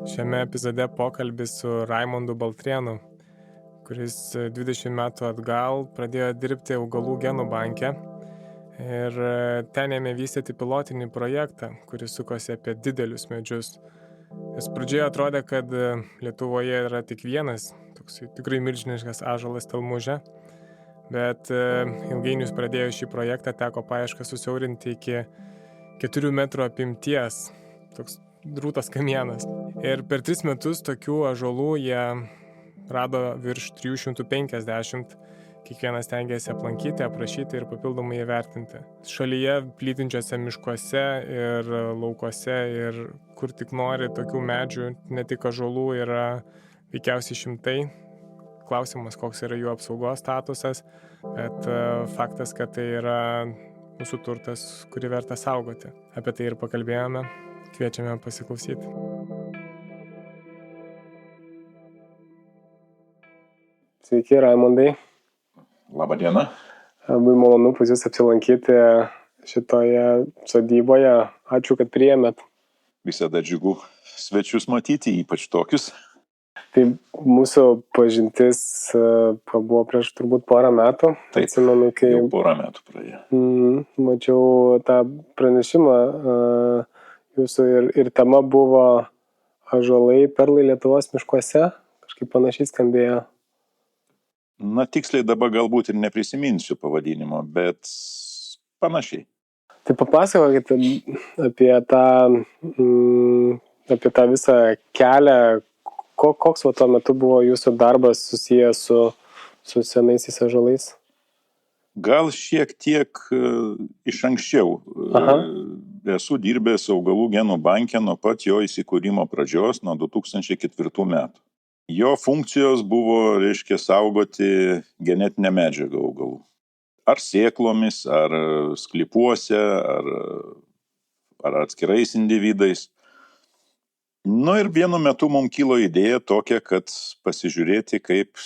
Šiame epizode pokalbis su Raimondu Baltrėnu, kuris 20 metų atgal pradėjo dirbti augalų genų banke ir ten ėmė vystyti pilotinį projektą, kuris sukosi apie didelius medžius. Nes pradžioje atrodė, kad Lietuvoje yra tik vienas, toks tikrai milžiniškas ąžuolas Stelmužė, bet ilgainiui pradėjus šį projektą teko paiešką susiaurinti iki 4 metrų apimties, toks drūtas kamienas. Ir per 3 metus tokių ąžuolų jie rado virš 350, kiekvienas stengiasi aplankyti, aprašyti ir papildomai įvertinti. Šalyje plytinčiose miškuose ir laukuose ir kur tik nori tokių medžių, ne tik ąžuolų, yra veikiausiai šimtai. Klausimas, koks yra jų apsaugos statusas, bet faktas, kad tai yra mūsų turtas, kurį verta saugoti. Apie tai ir pakalbėjome, kviečiame pasiklausyti. Sveiki, Raimondai. Labą dieną. Labai malonu pas jūs apsilankyti šitoje sodyboje. Ačiū, kad priėmėt. Visada džiugu svečius matyti, ypač tokius. Tai mūsų pažintis buvo prieš turbūt porą metų. Taip, atsimenu, kai jau porą metų praėjo. Mačiau tą pranešimą jūsų ir tema buvo ąžuolai, perlai Lietuvos miškuose. Kažkaip panašiai skambėjo. Na, tiksliai dabar galbūt ir neprisiminsiu pavadinimo, bet panašiai. Tai papasakokite apie tą visą kelią, koks tuo metu buvo jūsų darbas susijęs su senaisiais ąžuolais? Gal šiek tiek iš anksčiau. Aha. Esu dirbęs augalų genų banke nuo pat jo įsikūrimo pradžios, nuo 2004 metų. Jo funkcijos buvo, saugoti genetinę medžiagą augalų. Ar sėklomis, ar sklypuose, ar atskirais individais. Nu ir vienu metu mums kilo idėja tokia, kad pasižiūrėti, kaip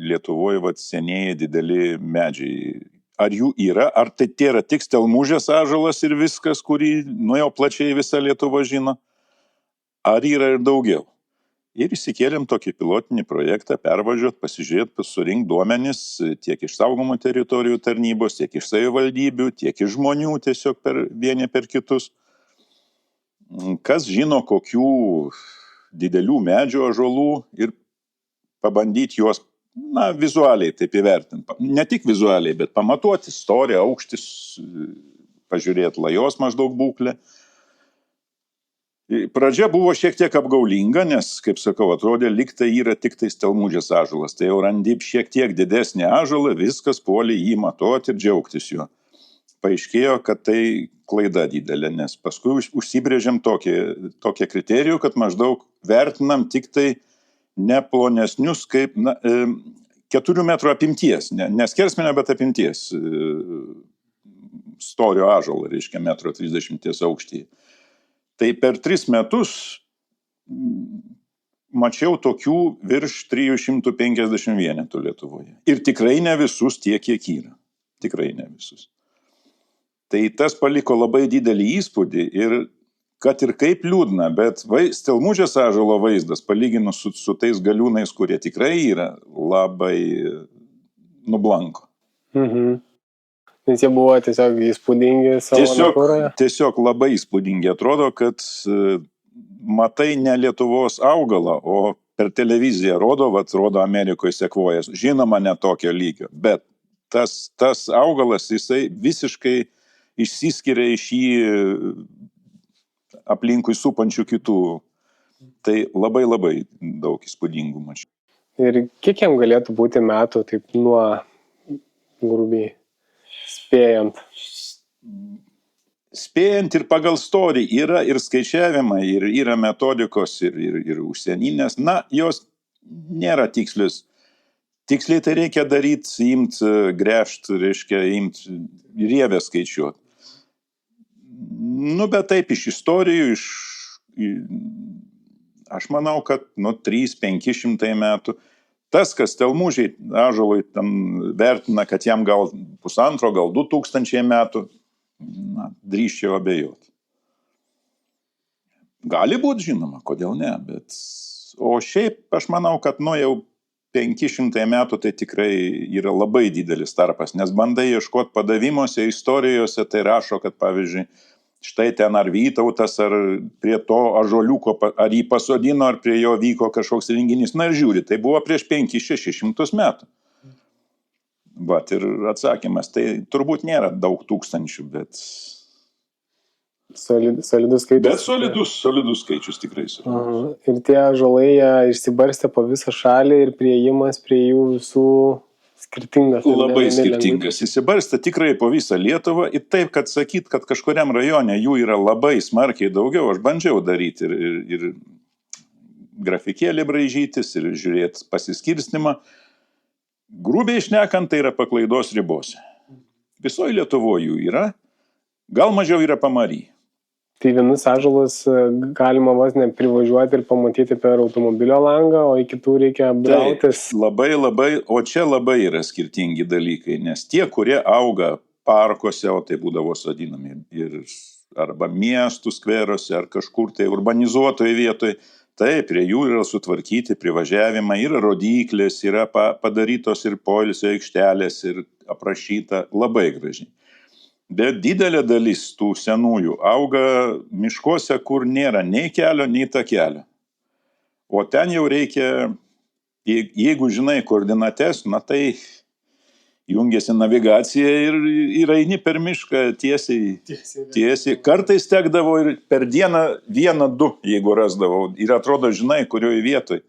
Lietuvoje senėja dideli medžiai. Ar jų yra, ar tai yra tik Stelmužės ąžuolas ir viskas, kurį jau plačiai visa Lietuva žino, ar yra ir daugiau. Ir įsikėlėm tokį pilotinį projektą, pervažiuot, pasižiūrėti, surinkti duomenis tiek iš saugomų teritorijų tarnybos, tiek iš savivaldybių, tiek iš žmonių tiesiog vieni per kitus. Kas žino, kokių didelių medžių ąžuolų ir pabandyti juos, vizualiai taip įvertinti. Ne tik vizualiai, bet pamatuoti storį, aukštis, pažiūrėti lajos maždaug būklę. Pradžia buvo šiek tiek apgaulinga, nes, kaip sakau, atrodė, lyg tai yra tik tai Stelmužės ąžuolas. Tai jau randi šiek tiek didesnį ąžuolą, viskas puolė jį matuoti ir džiaugtis juo. Paaiškėjo, kad tai klaida didelė, nes paskui užsibrėžėm tokią kriterijų, kad maždaug vertinam tik tai ne plonesnius kaip 4 metrų apimties, ne skersmenio, bet apimties storio ąžuolą, 1,30 m aukštyje. Tai per 3 metus mačiau tokių virš 350 vienetų Lietuvoje. Ir tikrai ne visus tiek, kiek yra. Tikrai ne visus. Tai tas paliko labai didelį įspūdį ir kad ir kaip liūdna, bet Stelmužės ąžuolo vaizdas, palyginus su tais galiūnais, kurie tikrai yra, labai nublanko. Mhm. Nes jie buvo tiesiog įspūdingi savo natūroje? Tiesiog labai įspūdingi. Atrodo, kad matai ne Lietuvos augalą, o per televiziją rodo Amerikoje sekvojas. Žinoma, ne tokio lygio, bet tas augalas, jisai visiškai išsiskiria iš jį aplinkui supančių kitų. Tai labai labai daug įspūdingų mačiau. Ir kiek jam galėtų būti metų, taip nuo grubiai? Spėjant ir pagal storį yra ir skaičiavimai, ir yra metodikos, ir užsieninės. Jos nėra tikslius. Tiksliai tai reikia daryti, gręžti, imti rievę skaičiuoti. Bet taip iš istorijų, aš manau, kad 300-500 metų. Tas, kas Stelmužei ąžuolui vertina, kad jam gal 1,5, gal 2,000 metų, drįsčiau abejoti. Gali būti, žinoma, kodėl ne, bet... O šiaip aš manau, kad jau 500 metų tai tikrai yra labai didelis tarpas, nes bandai ieškoti padavimuose, istorijose, tai rašo, kad pavyzdžiui, štai ten ar Vytautas, ar prie to ąžuoliuko, ar jį pasodino, ar prie jo vyko kažkoks renginys. Na ir žiūri, tai buvo prieš 500-600 metų. Vat ir atsakymas, tai turbūt nėra daug tūkstančių, bet... Solidus skaičius. Bet solidus skaičius tikrai. Ir tie ąžuolai išsibarstė po visą šalį ir priėjimas prie jų visų skirtingas. Labai skirtingas. Įsibarstė tikrai po visą Lietuvą ir taip, kad sakyt, kad kažkuriam rajone jų yra labai smarkiai daugiau, aš bandžiau daryti ir grafikėlį braižytis ir žiūrėti pasiskirstimą. Grubiai šnekant, tai yra paklaidos ribose. Visoje Lietuvoje jų yra, gal mažiau yra Pamary. Tai vienus ąžuolus galima vos ne privažiuoti ir pamatyti per automobilio langą, o į kitų reikia brautis. Labai, o čia labai yra skirtingi dalykai, nes tie, kurie auga parkuose, o tai būdavo sodinami ir arba miestų skveruose, ar kažkur tai urbanizuotoje vietoje, tai prie jų yra sutvarkyti privažiavimai, yra rodyklės, yra padarytos ir poilsio aikštelės ir aprašyta labai gražiai. Bet didelė dalis tų senųjų auga miškuose, kur nėra nei kelio, nei takelio. O ten jau reikia, jeigu žinai koordinates, na tai jungiasi navigacija ir eini per mišką tiesiai. Kartais tekdavo ir per dieną 1-2, jeigu rasdavau. Ir atrodo, žinai, kurioje vietoje.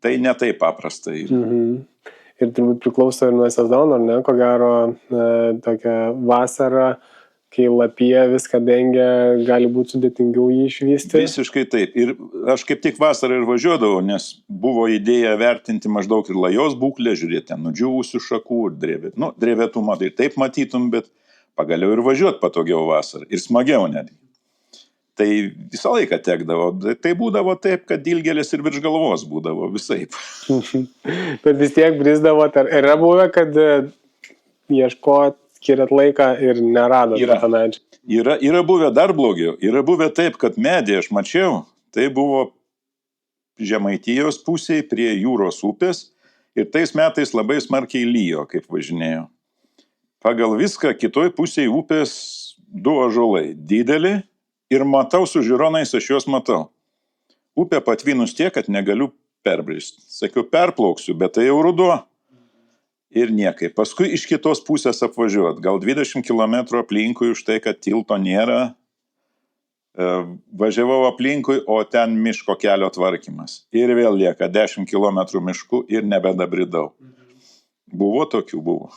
Tai ne taip paprasta. Ir turbūt priklauso ir nuo sezono, ar ne? Ko gero, tokia vasara, kai lapija viską dengia, gali būti sudėtingiau jį išvysti. Visiškai taip. Ir aš kaip tik vasarą ir važiuodavau, nes buvo idėja vertinti maždaug ir lajos būklę, žiūrėti ten nudžiūvusių šakų ir drevėtumą. Tai taip matytum, bet pagaliau ir važiuoti patogiau vasarą. Ir smagiau netgi. Tai visą laiką tekdavo. Tai būdavo taip, kad dilgėlės ir virš galvos būdavo visaip. Bet vis tiek brisdavot. Ar yra buvę, kad ieškot, skiriat laiką ir neradot tą medžią? Yra buvę dar blogiau. Yra buvę taip, kad medį aš mačiau. Tai buvo Žemaitijos pusėje prie jūros upės. Ir tais metais labai smarkiai lyjo, kaip važinėjo. Pagal viską kitoj pusėje upės 2 ąžuolai. Didelį. Ir matau su žiūronais, aš juos matau. Upė patvinus tiek, kad negaliu perbristi. Sakiau, perplauksiu, bet tai jau ruduo. Ir niekai. Paskui iš kitos pusės apvažiuot. Gal 20 km aplinkui už tai, kad tilto nėra. Važiavau aplinkui, o ten miško kelio tvarkymas. Ir vėl lieka 10 km mišku ir nebedabridau. Buvo tokių, buvo.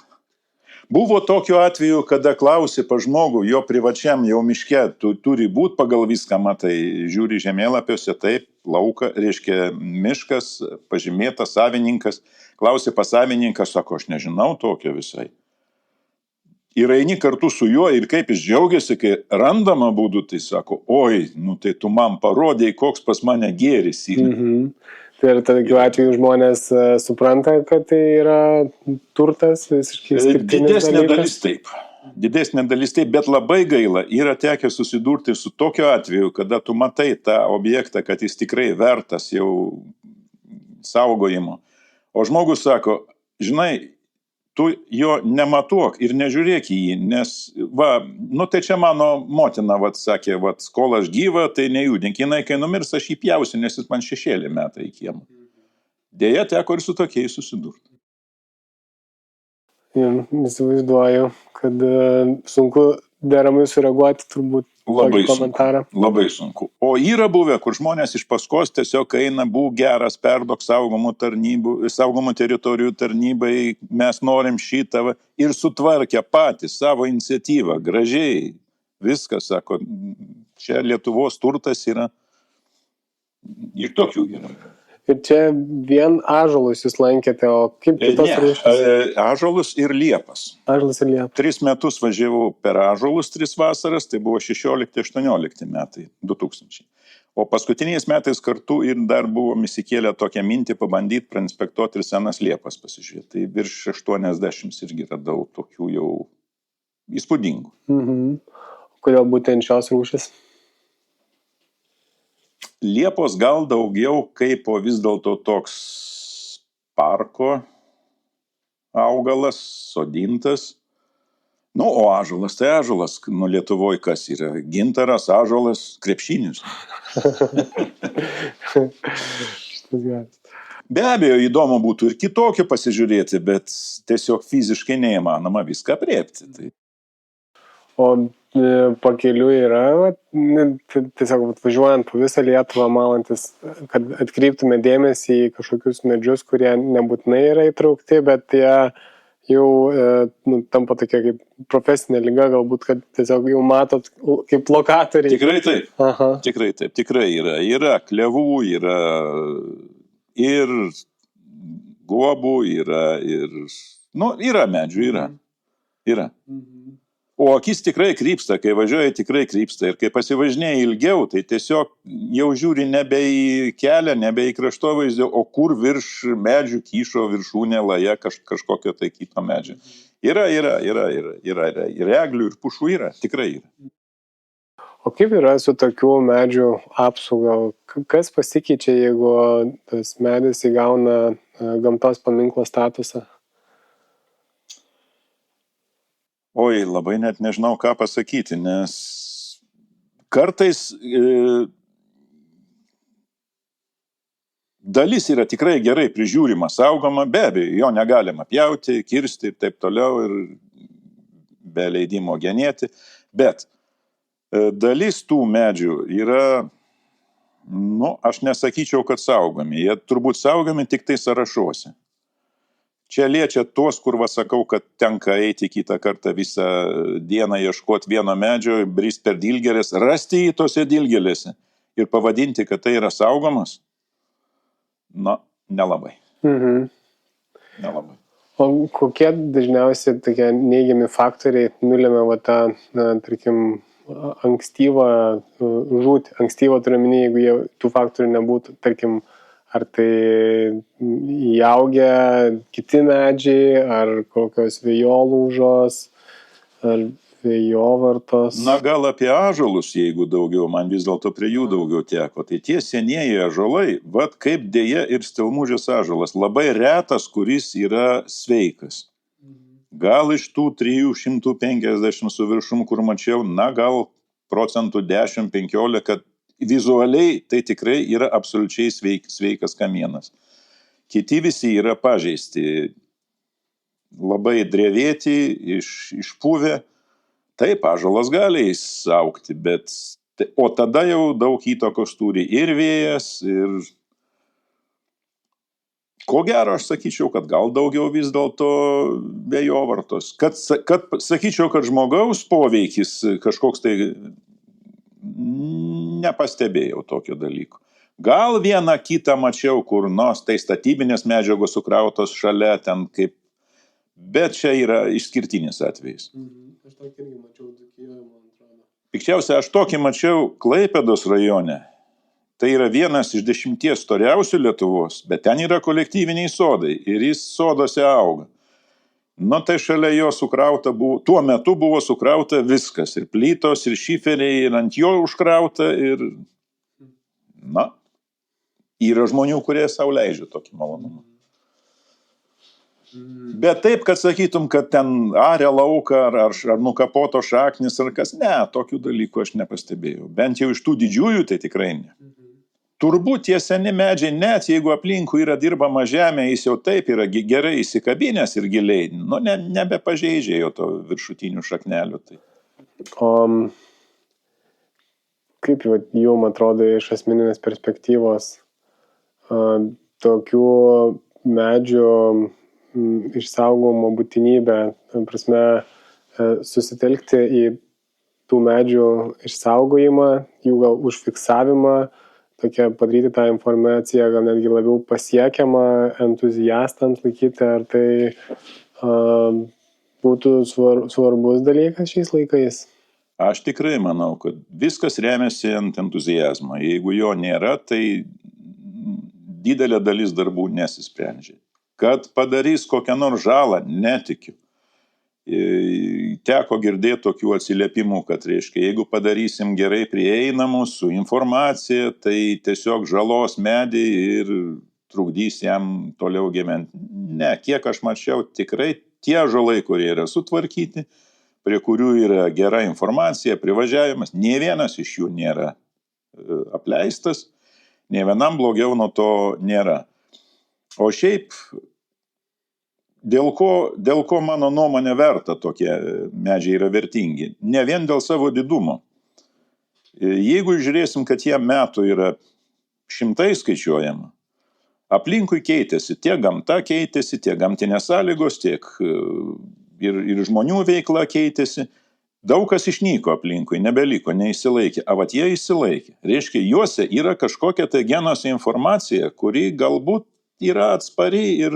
Buvo tokiu atveju, kada klausi pa žmogų, jo privačiam jau miške, tu turi būti pagal viską, matai, žiūri žemėlapiuose, taip, lauka, reiškia miškas, pažymėtas savininkas, klausi pa savininką, sako, aš nežinau tokio visai. Ir eini kartu su juo ir kaip jis džiaugiasi, kai randama būdu, tai sako, oi, tai tu man parodėjai, koks pas mane gėris yra. Tai ir tokiu atveju žmonės supranta, kad tai yra turtas, visiškai skirtinis dalykas. Didesnė dalis taip, bet labai gaila yra tekę susidurti su tokiu atveju, kada tu matai tą objektą, kad jis tikrai vertas jau saugojimo. O žmogus sako, žinai, tu jo nematuok ir nežiūrėk į jį, nes, tai čia mano motina, sakė, kol aš gyva, tai nejudink, jinai, kai numirs, aš jį pjausiu, nes jis man šešėlį metą į kiemą. Deja, teko ir su tokiais susidurti. Įsivaizduoju, kad sunku deramai sureaguoti turbūt tokį komentarą. Labai sunku. O yra buvę, kur žmonės iš paskos tiesiog eina, būk geras, perduok saugomų teritorijų tarnybai, mes norim šitą ir sutvarkę patys savo iniciatyvą, gražiai. Viskas, sako, čia Lietuvos turtas yra. Ir tokių yra. Ir čia vien ąžuolus jūs lankėte, o kaip kitos rūšys? Ąžuolus ir liepas. Ąžuolus ir liepas. 3 metus važiavau per ąžuolus, 3 vasaras, tai buvo 16-18 metai, 2000. O paskutiniais metais kartu ir dar buvom įsikėlę tokią mintį pabandyti prainspektuoti ir senas liepas pasižiūrėti. Tai virš 80 irgi radau tokių jau įspūdingų. Kodėl būtent šios rūšys? Liepos gal daugiau kaip vis dėlto toks parko augalas, sodintas. Nu, o ąžuolas tai ąžuolas. Nu, Lietuvoje kas yra? Gintaras, ąžuolas, krepšinis. Šitas geras. Be abejo, įdomu būtų ir kitokį pasižiūrėti, bet tiesiog fiziškai neįmanoma viską aprėpti. Tai O pakeliui yra, tiesiog važiuojant po visą Lietuvą, malantis, kad atkreiptume dėmesį į kažkokius medžius, kurie nebūtinai yra įtraukti, bet jie jau tampa tokia kaip profesinė liga, galbūt, kad tiesiog jau matot kaip lokatoriai. tikrai taip. Aha. Tikrai taip, tikrai yra. Yra klevų, yra ir guobų, yra medžių, yra. O akis tikrai krypsta, kai važiuoja tikrai krypsta. Ir kai pasivažinėja ilgiau, tai tiesiog jau žiūri nebe į kelią, nebe į kraštovaizdį, o kur virš medžių kyšo viršūnė laja kažkokio tai kito medžio. Yra. Ir eglių, ir pušų yra, tikrai yra. O kaip yra su tokių medžių apsauga? Kas pasikeičia, jeigu tas medis įgauna gamtos paminklo statusą? Oi, labai net nežinau, ką pasakyti, nes kartais dalis yra tikrai gerai prižiūrima, saugoma, be abejo, jo negalima pjauti, kirsti ir taip toliau ir be leidimo genėti, bet dalis tų medžių yra, aš nesakyčiau, kad saugomi, jie turbūt saugomi tik tai sąrašuose. Čia liečia tuos, kur sakau, kad tenka eiti kitą kartą visą dieną ieškoti vieno medžio, brist per dilgėlės, rasti jį tose dilgėlėse ir pavadinti, kad tai yra saugomas. Nelabai. Nelabai. O kokie dažniausiai tokie neigiami faktoriai nulėmė tą, tarkim, ankstyvą žūtį? Ankstyvą turiu omeny, jeigu tų faktorių nebūtų, tarkim, ar tai įaugę kiti medžiai, ar kokios vėjolūžos, ar vėjovartos. Gal apie ąžuolus, jeigu daugiau, man vis dėlto prie jų daugiau teko. Tai tie senieji ąžuolai, kaip dėja ir stelmužės ąžuolas, labai retas, kuris yra sveikas. Gal iš tų 350 su viršum, kur mačiau, gal procentų 10-15, kad vizualiai tai tikrai yra absoliučiai sveikas kamienas. Kiti visi yra pažeisti, labai drevėti, išpuvę. Taip, ąžuolas gali augti, o tada jau daug įtakos turi ir vėjas, ir ko gero aš sakyčiau, kad gal daugiau vis dėlto vėjovartos. Kad sakyčiau, kad žmogaus poveikis kažkoks tai nepastebėjau tokio dalyko. Gal vieną kitą mačiau, kur tai statybinės medžiagos sukrautos šalia ten kaip, bet čia yra išskirtinis atvejis. Aš tokį irgi mačiau Dzūkijoje, man atrodo. Pikčiausia, aš tokį mačiau Klaipėdos rajone. Tai yra vienas iš 10 storiausių Lietuvos, bet ten yra kolektyviniai sodai ir jis sodose auga. Tai šalia jo sukrauta buvo, tuo metu buvo sukrauta viskas, ir plytos, ir šiferiai, ir ant jo užkrauta, ir, yra žmonių, kurie sau leidžia tokį malonumą. Bet taip, kad sakytum, kad ten aria lauką, ar nukapoto šaknis, ar kas, tokių dalykų aš nepastebėjau. Bent jau iš tų didžiųjų, tai tikrai ne. Turbūt tie seni medžiai, net jeigu aplinkui yra dirbama žemė, jis jau taip yra gerai įsikabinęs ir giliai, nebepažeidžia jo to viršutinių šaknelių. Tai. O kaip jums atrodo iš asmeninės perspektyvos tokių medžių išsaugojimo būtinybę, prasme, susitelkti į tų medžių išsaugojimą, jų gal užfiksavimą, tokia padaryti tą informaciją gal netgi labiau pasiekiamą entuziastams laikyti, ar tai būtų svarbus dalykas šiais laikais? Aš tikrai manau, kad viskas remiasi ant entuziazmo. Jeigu jo nėra, tai didelė dalis darbų nesisprendžia. Kad padarys kokią nors žalą, netikiu. Teko girdėti tokių atsiliepimų, kad, reiškia, jeigu padarysim gerai prieinamus su informacija, tai tiesiog žalos medį ir trukdys jam toliau gyventi. Ne, kiek aš mačiau, tikrai tie ąžuolai, kurie yra sutvarkyti, prie kurių yra gera informacija, privažiavimas, nė vienas iš jų nėra apleistas, nė vienam blogiau nuo to nėra. O šiaip, dėl ko mano nuomonė verta tokie medžiai yra vertingi? Ne vien dėl savo didumo. Jeigu žiūrėsim, kad jie metų yra šimtai skaičiuojama, aplinkui keitėsi, tiek gamta keitėsi, tiek gamtinės sąlygos, tiek ir žmonių veikla keitėsi. Daug kas išnyko aplinkui, nebeliko, neįsilaikė. A vat jie įsilaikė. Reiškia, juose yra kažkokia tai genuose informacija, kuri galbūt yra atspari ir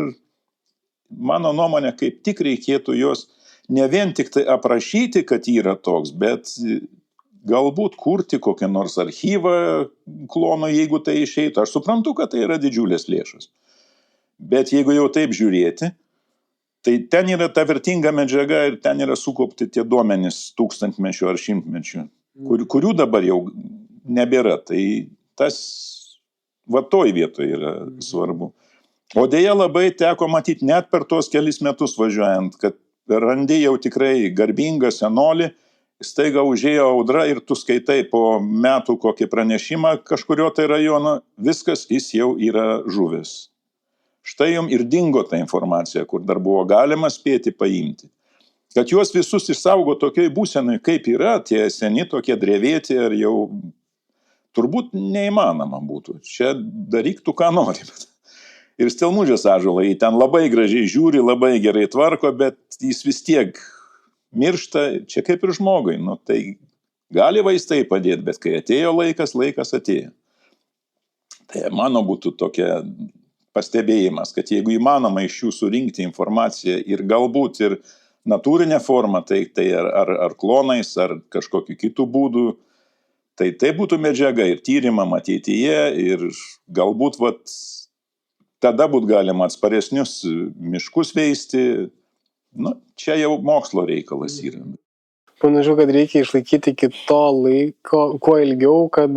mano nuomonė, kaip tik reikėtų jos ne vien tik tai aprašyti, kad yra toks, bet galbūt kurti kokią nors archyvą klonų, jeigu tai išeitų. Aš suprantu, kad tai yra didžiulės lėšos. Bet jeigu jau taip žiūrėti, tai ten yra ta vertinga medžiaga ir ten yra sukaupti tie duomenys tūkstantmečių ar šimtmečių, kurių dabar jau nebėra. Tai tas va toj vietoje yra svarbu. O dėja labai teko matyti net per tos kelis metus važiuojant, kad randi jau tikrai garbingą senolį, staiga užėjo audra ir tu skaitai po metų kokį pranešimą kažkurio tai rajono, viskas jis jau yra žuvęs. Štai jums ir dingo ta informacija, kur dar buvo galima spėti paimti. Kad juos visus išsaugo tokioj būsenai, kaip yra, tie seni tokie drevėti, ar jau turbūt neįmanoma būtų. Čia daryk tu ką nori. Ir stelmužės ąžuolai ten labai gražiai žiūri, labai gerai tvarko, bet jis vis tiek miršta, čia kaip ir žmogui. Nu, tai gali vaistai padėti, bet kai atėjo laikas atėjo. Tai mano būtų tokia pastebėjimas, kad jeigu įmanoma iš jų surinkti informaciją ir galbūt ir natūrinę formą, tai ar klonais, ar kažkokiu kitų būdų, tai būtų medžiaga ir tyrimam ateityje ir galbūt tada būtų galima atsparesnius miškus veisti. Nu, čia jau mokslo reikalas yra. Panašu, kad reikia išlaikyti iki to laiko, kuo ilgiau, kad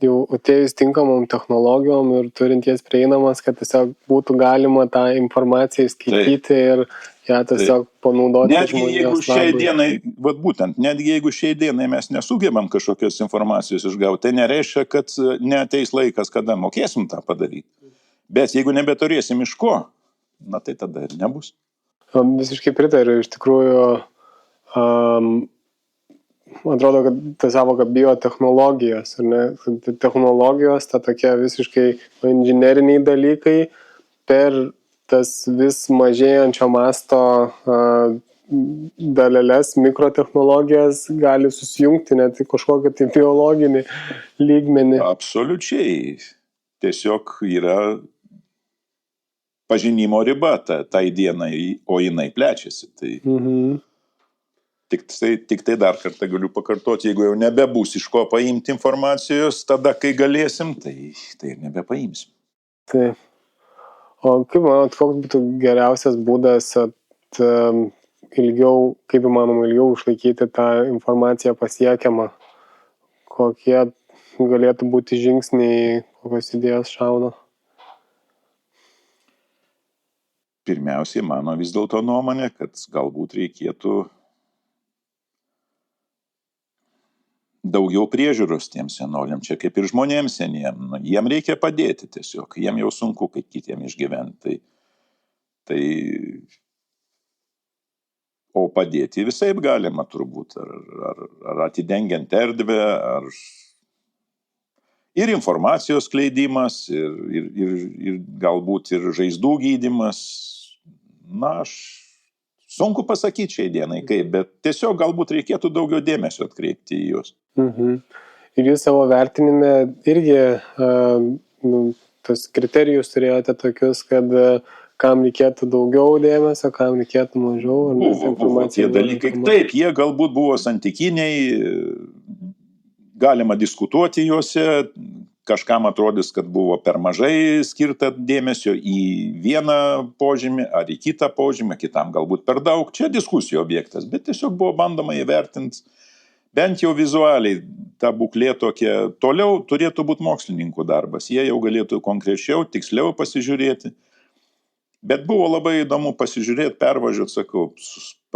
jau atėjus tinkamom technologijom ir turint jas prieinamas, kad tiesiog būtų galima tą informaciją skaityti ir ją tiesiog panaudoti žmonijos labui. Netgi jeigu šiai dienai mes nesugebam kažkokios informacijos išgauti, tai nereiškia, kad neateis laikas, kada mokėsim tą padaryti. Bet jeigu nebeturėsim iš ko, na tai tada ir nebus. Visiškai pritariu, iš tikrųjų, atrodo, kad tai savoka biotechnologijos, ar ne? Technologijos, ta tokie visiškai inžineriniai dalykai per tas vis mažėjančio masto daleles, mikrotechnologijas gali susijungti net į kažkokį tai biologinį lygmenį. Absoliučiai. Tiesiog yra pažinimo riba tai dienai, o jinai plečiasi. Tai tik tai dar kartą galiu pakartoti, jeigu jau nebebus iš ko paimti informacijos, tada, kai galėsim, tai ir nebepaimsim. Taip. O kaip manot, koks būtų geriausias būdas kaip įmanoma ilgiau išlaikyti tą informaciją pasiekiamą? Kokie galėtų būti žingsniai, kokios idėjos šauna? Pirmiausiai, mano vis dėlto nuomonė, kad galbūt reikėtų daugiau priežiūros tiem senoliam, čia kaip ir žmonėms seniem. Jiem reikia padėti tiesiog, jiem jau sunku, kaip kitiem išgyventi. O padėti visaip galima turbūt, ar atidengiant erdvę, ar ir informacijos skleidimas, ir galbūt ir žaizdų gydymas. Na, sunku pasakyti šiai dienai kaip, bet tiesiog galbūt reikėtų daugiau dėmesio atkreipti į juos. Ir jūs savo vertinime irgi tas kriterijus turėjote tokius, kad kam reikėtų daugiau dėmesio, kam reikėtų mažiau? Buvo tie dalykai. Taip, jie galbūt buvo santykiniai, galima diskutuoti juose, kažkam atrodys, kad buvo per mažai skirta dėmesio į vieną požymį ar į kitą požymį, kitam galbūt per daug. Čia diskusijų objektas, bet tiesiog buvo bandoma įvertinti bent jau vizualiai ta būklė tokia. Toliau turėtų būti mokslininkų darbas, jie jau galėtų konkrečiau, tiksliau pasižiūrėti. Bet buvo labai įdomu pasižiūrėti, pervažiuoti, sakau,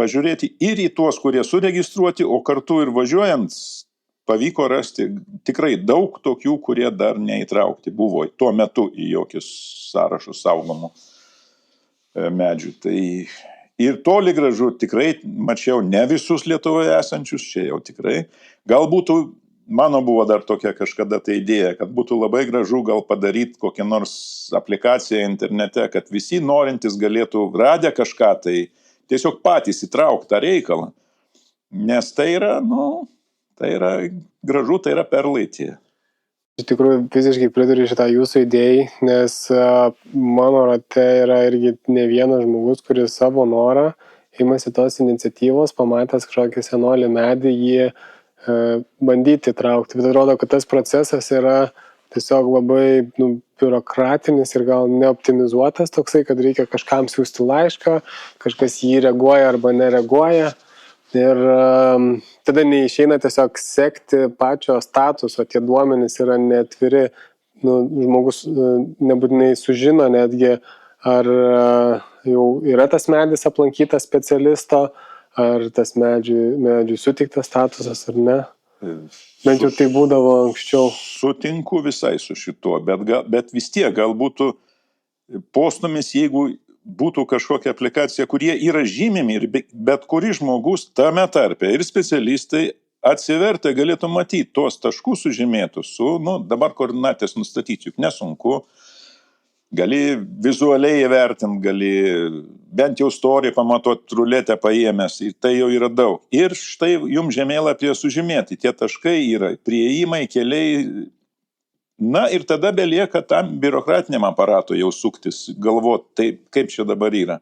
pažiūrėti ir į tuos, kurie suregistruoti, o kartu ir važiuojant pavyko rasti tikrai daug tokių, kurie dar neįtraukti buvo tuo metu į jokius sąrašus saugomų medžių. Tai ir toli gražu tikrai mačiau ne visus Lietuvoje esančius, čia jau tikrai. Galbūt mano buvo dar tokia kažkada tai idėja, kad būtų labai gražu gal padaryti kokią nors aplikaciją internete, kad visi norintys galėtų radę kažką tai tiesiog patys įtraukti tą reikalą. Nes tai yra, tai yra gražu, tai yra perlai tie. Iš tikrųjų, visiškai pritariu šitą jūsų idėjai, nes mano rate yra irgi ne vienas žmogus, kuris savo norą imasi tos iniciatyvos, pamatęs kažkokį senolį medį, jį bandyti įtraukti. Bet atrodo, kad tas procesas yra tiesiog labai biurokratinis ir gal neoptimizuotas toksai, kad reikia kažkam siūsti laišką, kažkas jį reaguoja arba nereaguoja. Ir tada neišeina tiesiog sekti pačio statuso, tie duomenys yra neatviri, žmogus nebūtinai sužino netgi, ar jau yra tas medis aplankytas specialisto, ar tas medžiui suteiktas statusas ar ne. Bent jau tai būdavo anksčiau. Sutinku visai su šituo, bet vis tiek gal būtų postūmis, jeigu būtų kažkokia aplikacija, kurie yra žymimi ir bet kuris žmogus tame tarpe ir specialistai atsivertę galėtų matyti tuos taškus sužymėtus su, dabar koordinatės nustatyti, juk nesunku. Gali vizualiai įvertinti, gali bent jau storį pamatuoti ruletę paėmęs, ir tai jau yra daug. Ir štai jums žemėlapyje sužymėti, tie taškai yra priėjimai, keliai. Ir tada belieka tam biurokratiniam aparatui jau suktis, galvoti, tai kaip čia dabar yra.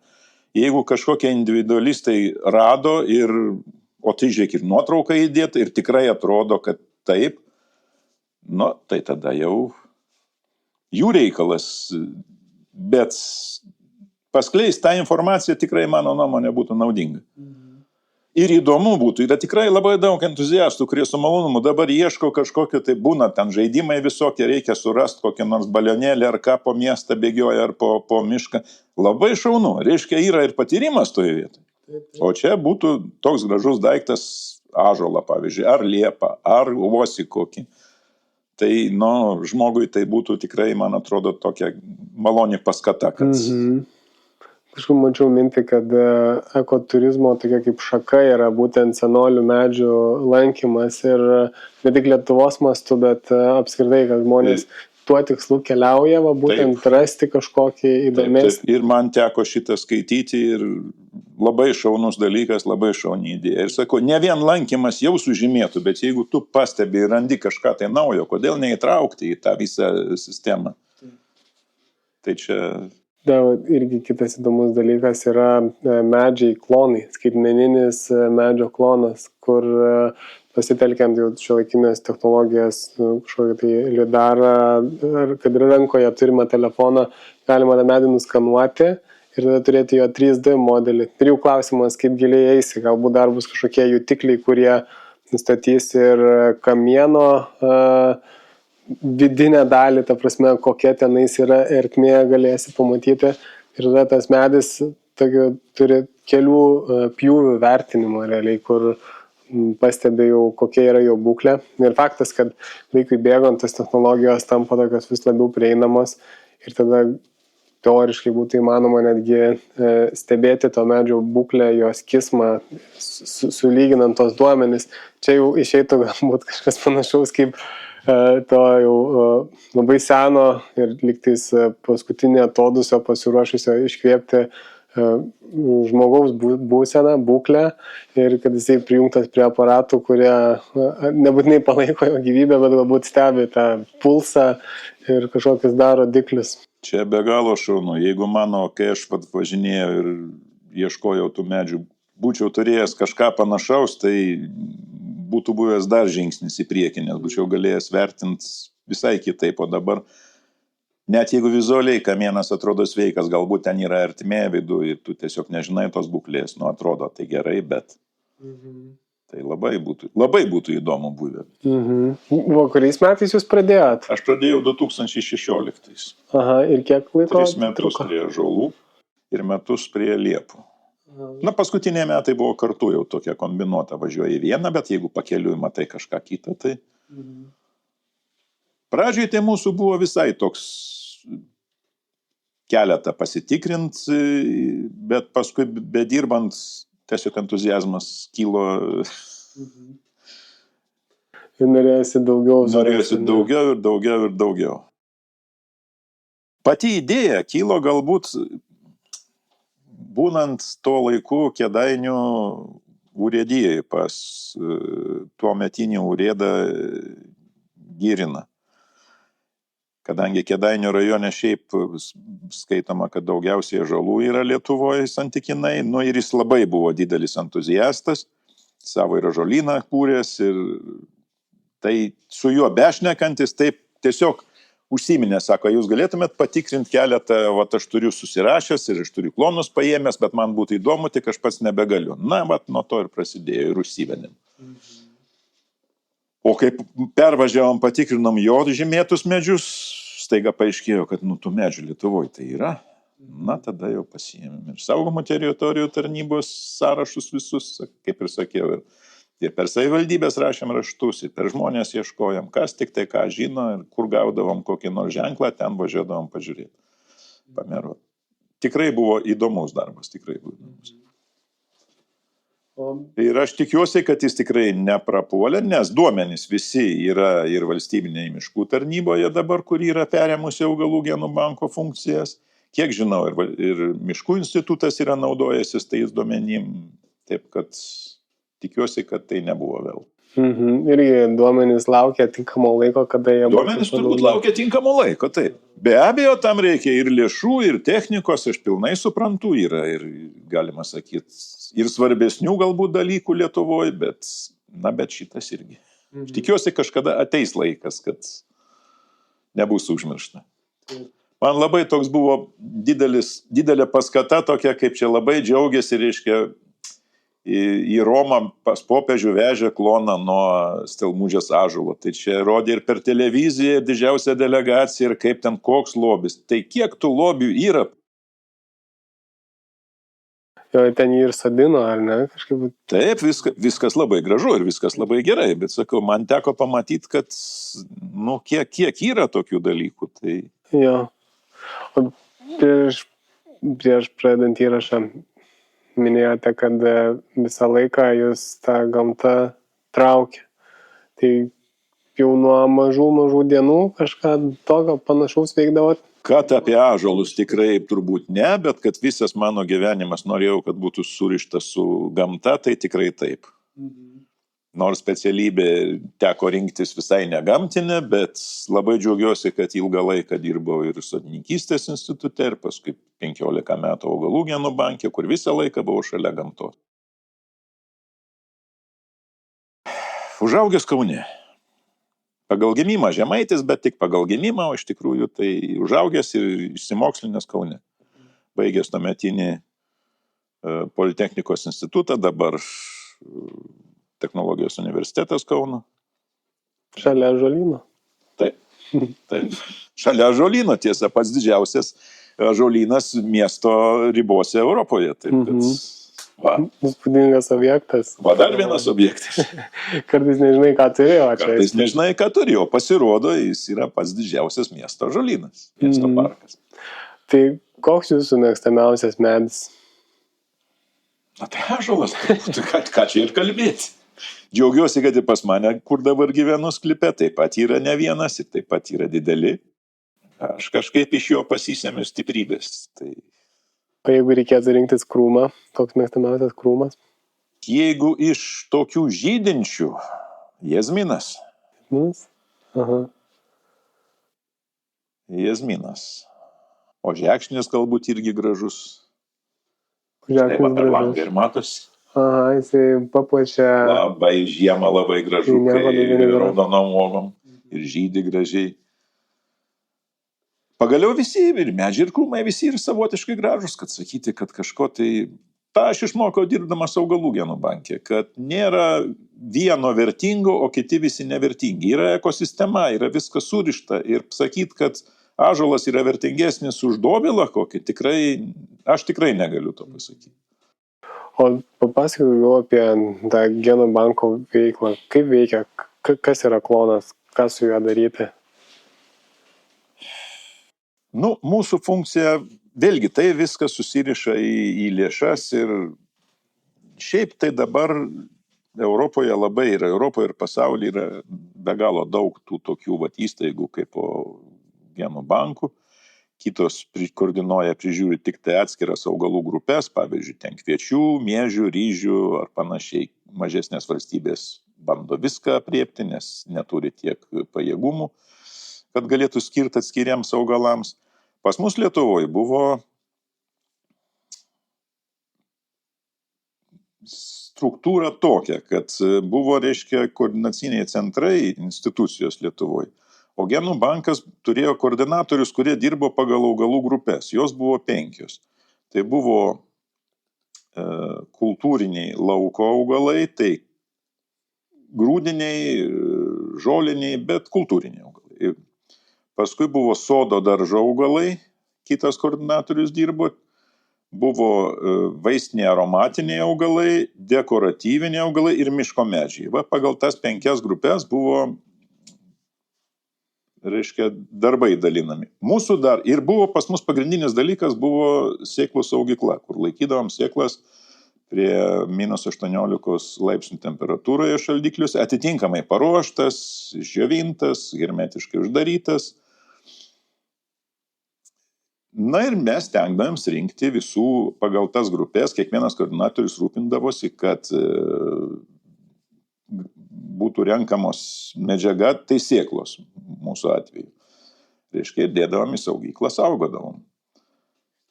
Jeigu kažkokie individualistai rado o tai žiūrėk ir nuotrauką įdėta ir tikrai atrodo, kad taip, tai tada jau jų reikalas, bet paskleisti tą informaciją tikrai mano nuomonė būtų naudinga. Ir įdomu būtų, yra tikrai labai daug entuziastų, kurie su malonumu dabar ieško kažkokio, tai būna ten žaidimai visokie, reikia surasti kokią nors balionėlį ar ką po miestą bėgioja ar po mišką. Labai šaunu, reiškia yra ir patyrimas toje vietoje. O čia būtų toks gražus daiktas ąžuolą, pavyzdžiui, ar liepą, ar uosį kokį. Tai, žmogui tai būtų tikrai, man atrodo, tokia maloni paskata, kad... Kažkaip mačiau mintį, kad ekoturizmo tokia kaip šaka yra būtent senolių medžių lankymas ir ne tik Lietuvos mastu, bet apskritai, kad žmonės tuo tikslu keliauja, būtent rasti kažkokį įdomesnį. Ir man teko šitą skaityti ir labai šaunus dalykas, labai šauni idėja. Ir sakau, ne vien lankymas jau sužymėtų, bet jeigu tu pastebi ir randi kažką tai naujo, kodėl neįtraukti į tą visą sistemą? Tai čia... Irgi kitas įdomus dalykas yra medžiai klonai, skaitmeninis medžio klonas, kur pasitelkiant jau šiuolaikinės technologijas, kažkokį tai lidarą, kad ir rankoje turime telefoną, galima tą medį nuskanuoti ir tada turėti jo 3D modelį. Ir jau klausimas, kaip giliai eisi, galbūt dar bus kažkokie jutikliai, kurie nustatys ir kamieno vidinę dalį, ta prasme, kokia tenais yra ertmė, galėsi pamatyti. Ir tada tas medis turi kelių pjūvių vertinimo realiai, kur pastebėjau, kokia yra jo būklė. Ir faktas, kad laikui bėgant tos technologijos tampa tokios vis labiau prieinamos ir tada teoriškai būtų įmanoma netgi stebėti to medžio būklę, jos kismą, sulyginant tos duomenis. Čia jau išeitų galbūt kažkas panašaus kaip to jau labai seno ir lygtais paskutinį atodusio pasiruošusio iškvėpti žmogaus būseną, būklę ir kad jisai prijungtas prie aparatų, kurie nebūtinai palaiko jo gyvybę, bet galbūt stebi tą pulsą ir kažkokius daro rodiklius. Čia be galo šaunu. Jeigu kai aš važinėjau ir ieškojau tų medžių, būčiau turėjęs kažką panašaus, tai būtų buvęs dar žingsnis į priekį, nes būčiau galėjęs vertinti visai kitaip, o dabar net jeigu vizualiai kamienas atrodo sveikas, galbūt ten yra ertmė vidų ir tu tiesiog nežinai tos būklės, nu atrodo tai gerai, bet tai labai būtų įdomu buvę. O kuriais metais jūs pradėjot? Aš pradėjau 2016. Aha, ir kiek laiko? 3 metus prie ąžuolų ir metus prie liepų. Na, paskutiniai metai buvo kartu jau tokia kombinuota, važiuoji vieną, bet jeigu pakeliui matai kažką kitą, tai... Pradžiai tai mūsų buvo visai toks keletą pasitikrint, bet paskui bedirbant tiesiog entuziazmas kilo. Ir norėjosi daugiau. Norėjosi daugiau. Pati idėja kilo galbūt būnant tuo laiku Kėdainių urėdijai pas tuometinį urėdą Giriną. Kadangi Kėdainių rajone šiaip skaitoma, kad daugiausiai ąžuolų yra Lietuvoje santykinai, nu ir jis labai buvo didelis entuziastas, savo ir ąžuolyną kūręs, ir tai su juo bešnekantis taip tiesiog užsiminė, sako, jūs galėtumėt patikrinti keletą, aš turiu susirašęs ir aš turiu klonus paėmęs, bet man būtų įdomu, tik aš pats nebegaliu. Na, nuo to ir prasidėjo ir užsivedėm. O kaip pervažiavom, patikrinom jo žymėtus medžius, staiga paaiškėjo, kad tų medžių Lietuvoje tai yra. Na, tada jau pasiėmėm ir saugomų teritorijų tarnybos sąrašus visus, kaip ir sakiau, ir per savivaldybės rašėm raštus, ir per žmonės ieškojom, kas tik tai ką žino, ir kur gaudavom kokį nors ženklą, ten važiuodavom pažiūrėti. Pameruot. Tikrai buvo įdomus darbas, tikrai buvo įdomus. Ir aš tikiuosi, kad jis tikrai neprapuolė, nes duomenys visi yra ir valstybinėje miškų tarnyboje dabar, kur yra perėmusi augalų genų banko funkcijas. Kiek žinau, ir miškų institutas yra naudojęsis tais duomenim, taip kad tikiuosi, kad tai nebuvo vėl. Irgi duomenys laukia tinkamo laiko, kada jie... Duomenys turbūt laukia tinkamo laiko, taip. Be abejo, tam reikia ir lėšų, ir technikos, aš pilnai suprantu, yra ir, galima sakyti, ir svarbesnių galbūt dalykų Lietuvoje, bet šitas irgi. Tikiuosi, kažkada ateis laikas, kad nebus užmiršta. Man labai toks buvo didelė paskata tokia, kaip čia labai džiaugiasi, reiškia, į Romą pas popiežių vežė kloną nuo Stelmužės ąžuolo. Tai čia rodė ir per televiziją didžiausią delegaciją ir kaip ten koks lobis. Tai kiek tų lobių yra? Jo, ten jį ir sadino, ar ne? Kažkaip... Taip, viskas labai gražu ir viskas labai gerai, bet sakau, man teko pamatyti, kad, kiek yra tokių dalykų. Tai... Jo. O prieš pradedant įrašą minėjote, kad visą laiką jūs tą gamtą traukia. Tai jau nuo mažų dienų kažką tokio panašaus veikdavot? Kad apie ąžuolus tikrai turbūt ne, bet kad visas mano gyvenimas norėjau, kad būtų surištas su gamta, tai tikrai taip. Nors specialybė teko rinktis visai negamtinė, bet labai džiaugiuosi, kad ilgą laiką dirbau ir sodininkystės institute, ir paskui 15 metų augalų genų banke, kur visą laiką buvau šalia gamtos. Užaugęs Kaune. Pagal gimimą žemaitis, bet tik pagal gimimą, o iš tikrųjų tai užaugęs ir išsimokslinęs Kaune. Baigęs tuometinį Politechnikos institutą, dabar Technologijos universitetas Kauno. Šalia ąžuolyno. Taip. Šalia ąžuolyno, tiesa, pats didžiausias ąžuolynas miesto ribose Europoje. Taip, Įspūdingas objektas. Dar vienas objektas. Kartais nežinai, ką turėjo. Kartais nežinai, ką turėjo. Pasirodo, jis yra pats didžiausias miesto ąžuolynas, miesto parkas. Tai koks jūsų mėgstamiausias medis? Tai ąžuolas, ką čia ir kalbėti. Džiaugiuosi, kad ir pas mane, kur dabar gyvenu Sklipe, taip pat yra ne vienas ir taip pat yra dideli. Aš kažkaip iš jo pasisemiu stiprybės. Tai... O jeigu reikėtų rinktis krūmą, koks mėgstamiausias krūmas? Jeigu iš tokių žydinčių, jazminas. Aha. Jazminas. O žekšnis galbūt irgi gražus. Žekšnis gražus. Langą ir matosi. Aha, jisai papuošia... Labai žiemą labai gražu, kai raudonom uogom. ir žydi gražiai. Pagaliau visi, ir medžiai, ir krūmai, visi ir savotiškai gražus, kad sakyti, kad kažko tai... Ta aš išmokau dirbdamas augalų genų banke, kad nėra vieno vertingo, o kiti visi nevertingi. Yra ekosistema, yra viskas surišta ir sakyti, kad ąžuolas yra vertingesnis už dobilą kokį, aš tikrai negaliu to pasakyti. O papasakok daugiau apie tą genų banko veiklą. Kaip veikia, kas yra klonas, ką su juo daryti? Mūsų funkcija, vėlgi, tai viskas susiriša į lėšas ir šiaip tai dabar Europoje labai yra, Europoje ir pasaulyje yra be galo daug tų tokių įstaigų kaip genų bankų. Kitos koordinuoja, prižiūri tik tai atskiras augalų grupės, pavyzdžiui, ten kviečių, miežių, ryžių ar panašiai. Mažesnės valstybės bando viską apriepti, nes neturi tiek pajėgumų, kad galėtų skirti atskiriems augalams. Pas mus Lietuvoje buvo struktūra tokia, kad buvo, koordinaciniai centrai institucijos Lietuvoje, o genų bankas turėjo koordinatorius, kurie dirbo pagal augalų grupės. Jos buvo 5. Tai buvo kultūriniai lauko augalai, tai grūdiniai, žoliniai, bet kultūriniai augalai. Paskui buvo sodo daržo augalai, kitas koordinatorius dirbo, buvo vaistiniai aromatiniai augalai, dekoratyviniai augalai ir miško medžiai. Pagal tas 5 grupės buvo, darbai dalinami. Mūsų ir buvo pas mus pagrindinis dalykas buvo sėklų saugykla, kur laikydavom sėklas prie -18 laipsnių temperatūroje šaldikliuose, atitinkamai paruoštas, išdžiovintas, hermetiškai uždarytas. Ir mes stengdavomės rinkti visų pagal tas grupės, kiekvienas koordinatorius rūpindavosi, kad būtų renkamos medžiaga, tai sėklos mūsų atveju. Ir dėdavom į saugyklą, saugodavom.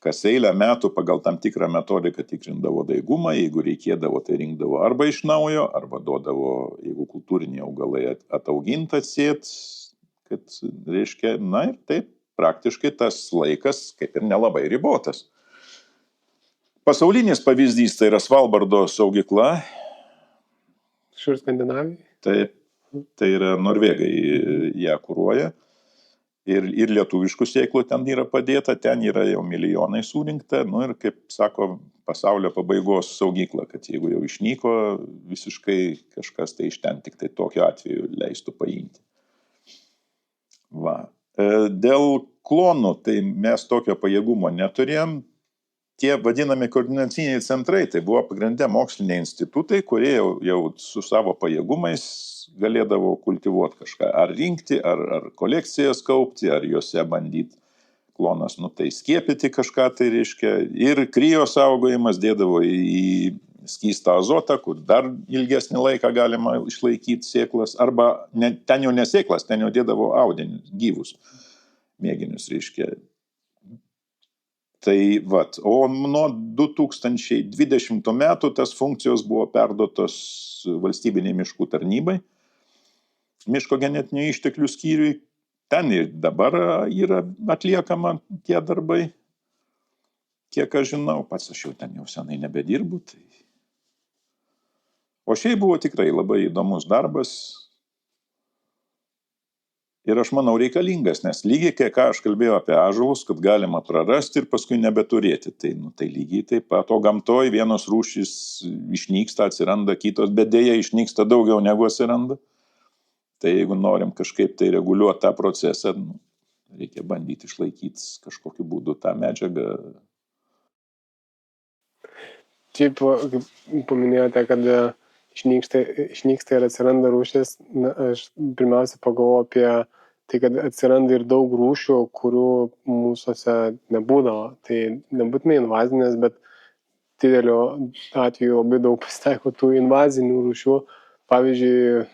Kas eilę metų pagal tam tikrą metodiką tikrindavo daigumą, jeigu reikėdavo, tai rinkdavo arba iš naujo, arba duodavo, jeigu kultūriniai augalai atauginti atsėt, kad ir taip. Praktiškai tas laikas kaip ir nelabai ribotas. Pasaulinis pavyzdys tai yra Svalbardo saugykla. Šur Skandinavijai? Taip, tai yra norvegai ją kuruoja. Ir lietuviškų sėklų ten yra padėta, ten yra jau milijonai surinkta. Ir kaip sako, pasaulio pabaigos saugykla, kad jeigu jau išnyko visiškai kažkas, tai iš ten tik tai tokiu atveju leistų paimti. Dėl klonų, tai mes tokio pajėgumo neturėjom. Tie vadinami koordinaciniai centrai, tai buvo pagrindė moksliniai institutai, kurie jau su savo pajėgumais galėdavo kultivuoti kažką, ar rinkti, ar kolekcijas kaupti, ar juose bandyti klonas, tai skiepyti kažką, tai reiškia, ir krijo saugojimas dėdavo į skystą azotą, kur dar ilgesnį laiką galima išlaikyti sėklas, arba ten jau ne sėklas, ten jau dėdavo audinius, gyvus mėginius, reiškia. Tai o nuo 2020 metų tas funkcijos buvo perduotos valstybiniai miškų tarnybai, miško genetinių išteklių skyriui. Ten ir dabar yra atliekama tie darbai, kiek aš žinau, pats aš jau ten jau senai nebedirbu. O šiaip buvo tikrai labai įdomus darbas ir aš manau reikalingas, nes lygiai, ką aš kalbėjau apie ąžuolus, kad galima prarasti ir paskui nebeturėti. Tai lygiai taip pat, o gamtoj vienos rūšys išnyksta, atsiranda kitos, bet dėja išnyksta daugiau negu atsiranda. Tai jeigu norim kažkaip tai reguliuoti tą procesą, reikia bandyti išlaikyti kažkokiu būdu tą medžiagą. Šiaip, kaip paminėjote, kad išnyksta ir atsiranda rūšis, aš pirmiausia pagalvoju apie tai, kad atsiranda ir daug rūšių, kurių mūsuose nebūdavo. Tai nebūtinai invazinės, bet didelio atveju labai daug pasitaiko tų invazinių rūšių. Pavyzdžiui,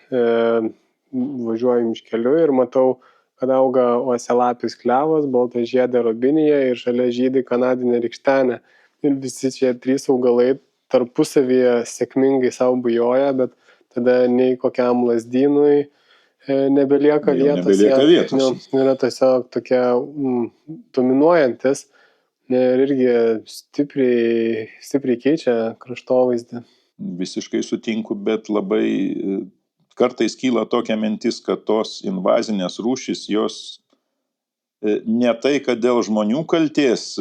važiuoju miškeliu ir matau, kad auga uosialapis klevas, baltažiedė robinija ir šalia žydi kanadinė rykštenė. Ir visi šie 3 augalai tarpusavyje sėkmingai savo bujoja, bet tada nei kokiam lazdynui, nebelieka Jau vietos. nebelieka vietos. Yra tiesiog tokie dominuojantis ir irgi stipriai keičia kraštovaizdį. Visiškai sutinku, bet labai kartais kyla tokia mintis, kad tos invazinės rūšys, jos ne tai, kad dėl žmonių kaltės